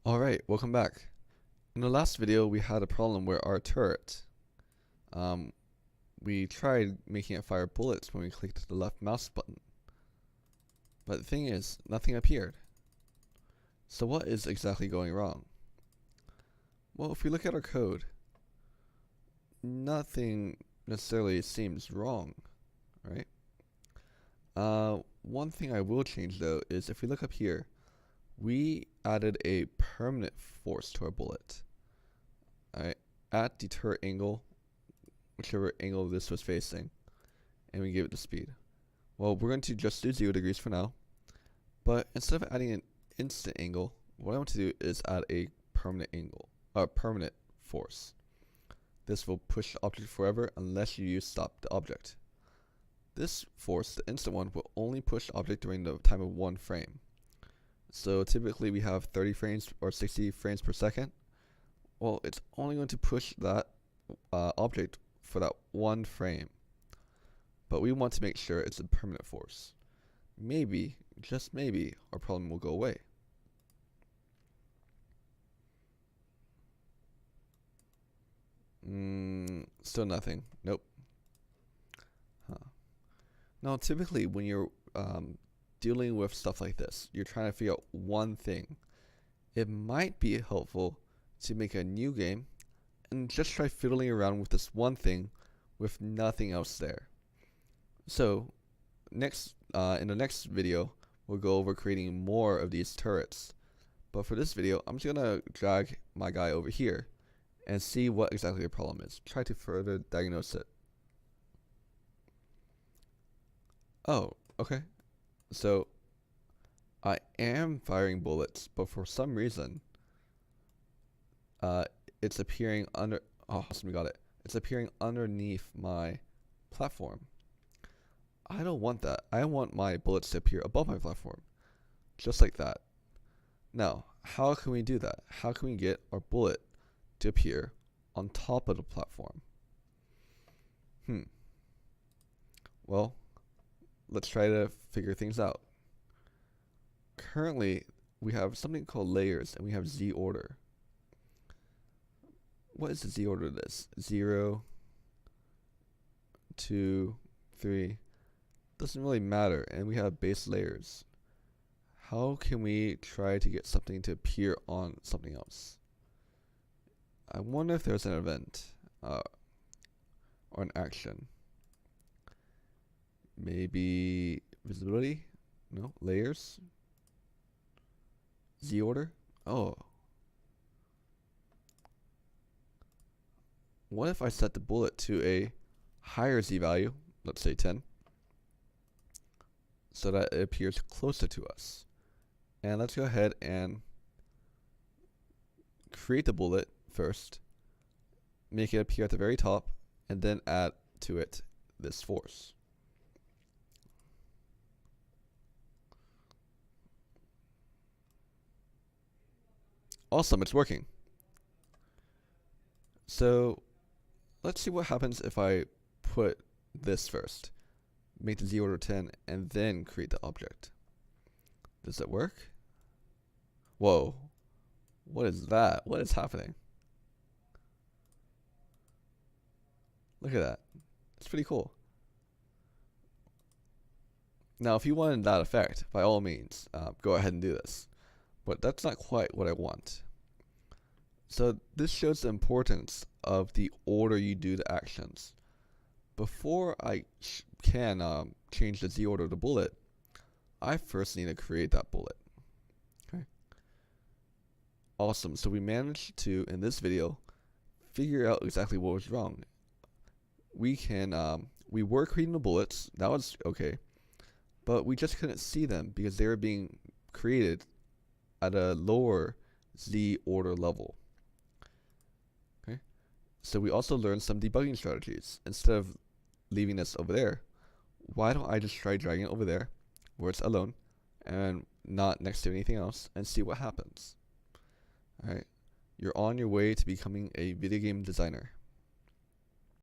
Alright, welcome back. In the last video we had a problem where our turret, we tried making it fire bullets when we clicked the left mouse button. But the thing is, nothing appeared. So what is exactly going wrong? Well, if we look at our code, nothing necessarily seems wrong, right? One thing I will change though is if we look up here, we added a permanent force to our bullet. Alright, at the turret angle, whichever angle this was facing, and we give it the speed. Well, we're going to just do 0 degrees for now, but instead of adding an instant angle, what I want to do is add a permanent angle, permanent force. This will push the object forever unless you use stop the object. This force, the instant one, will only push the object during the time of 1 frame. So typically we have 30 frames or 60 frames per second. Well, it's only going to push that object for that 1 frame. But we want to make sure it's a permanent force. Maybe, just maybe, our problem will go away. Still nothing. Nope. Now typically when you're dealing with stuff like this, you're trying to figure out one thing. It might be helpful to make a new game and just try fiddling around with this one thing with nothing else there. So next, in the next video, we'll go over creating more of these turrets. But for this video, I'm just gonna drag my guy over here and see what exactly the problem is. Try to further diagnose it. Oh, okay. So I am firing bullets, but for some reason, it's appearing under. Oh, we got it. It's appearing underneath my platform. I don't want that. I want my bullets to appear above my platform, just like that. Now, how can we do that? How can we get our bullet to appear on top of the platform? Well, let's try to figure things out. Currently, we have something called layers, and we have Z order. What is the Z order of this? 0, 2, 3. Doesn't really matter, and we have base layers. How can we try to get something to appear on something else? I wonder if there's an event or an action. Maybe visibility? No, layers. Z order? Oh. What if I set the bullet to a higher Z value, let's say 10, so that it appears closer to us? And let's go ahead and create the bullet first, make it appear at the very top, and then add to it this force. Awesome, it's working. So let's see what happens if I put this first. Make the Z order 10 and then create the object. Does that work? Whoa. What is that? What is happening? Look at that. It's pretty cool. Now, if you wanted that effect, by all means, go ahead and do this. But that's not quite what I want. So this shows the importance of the order you do the actions. Before I can change the Z order of the bullet, I first need to create that bullet. Okay. Awesome. So we managed to, in this video, figure out exactly what was wrong. We were creating the bullets. That was okay. But we just couldn't see them because they were being created at a lower Z order level. Okay. So we also learned some debugging strategies. Instead of leaving this over there, why don't I just try dragging it over there where it's alone and not next to anything else and see what happens? Alright. You're on your way to becoming a video game designer.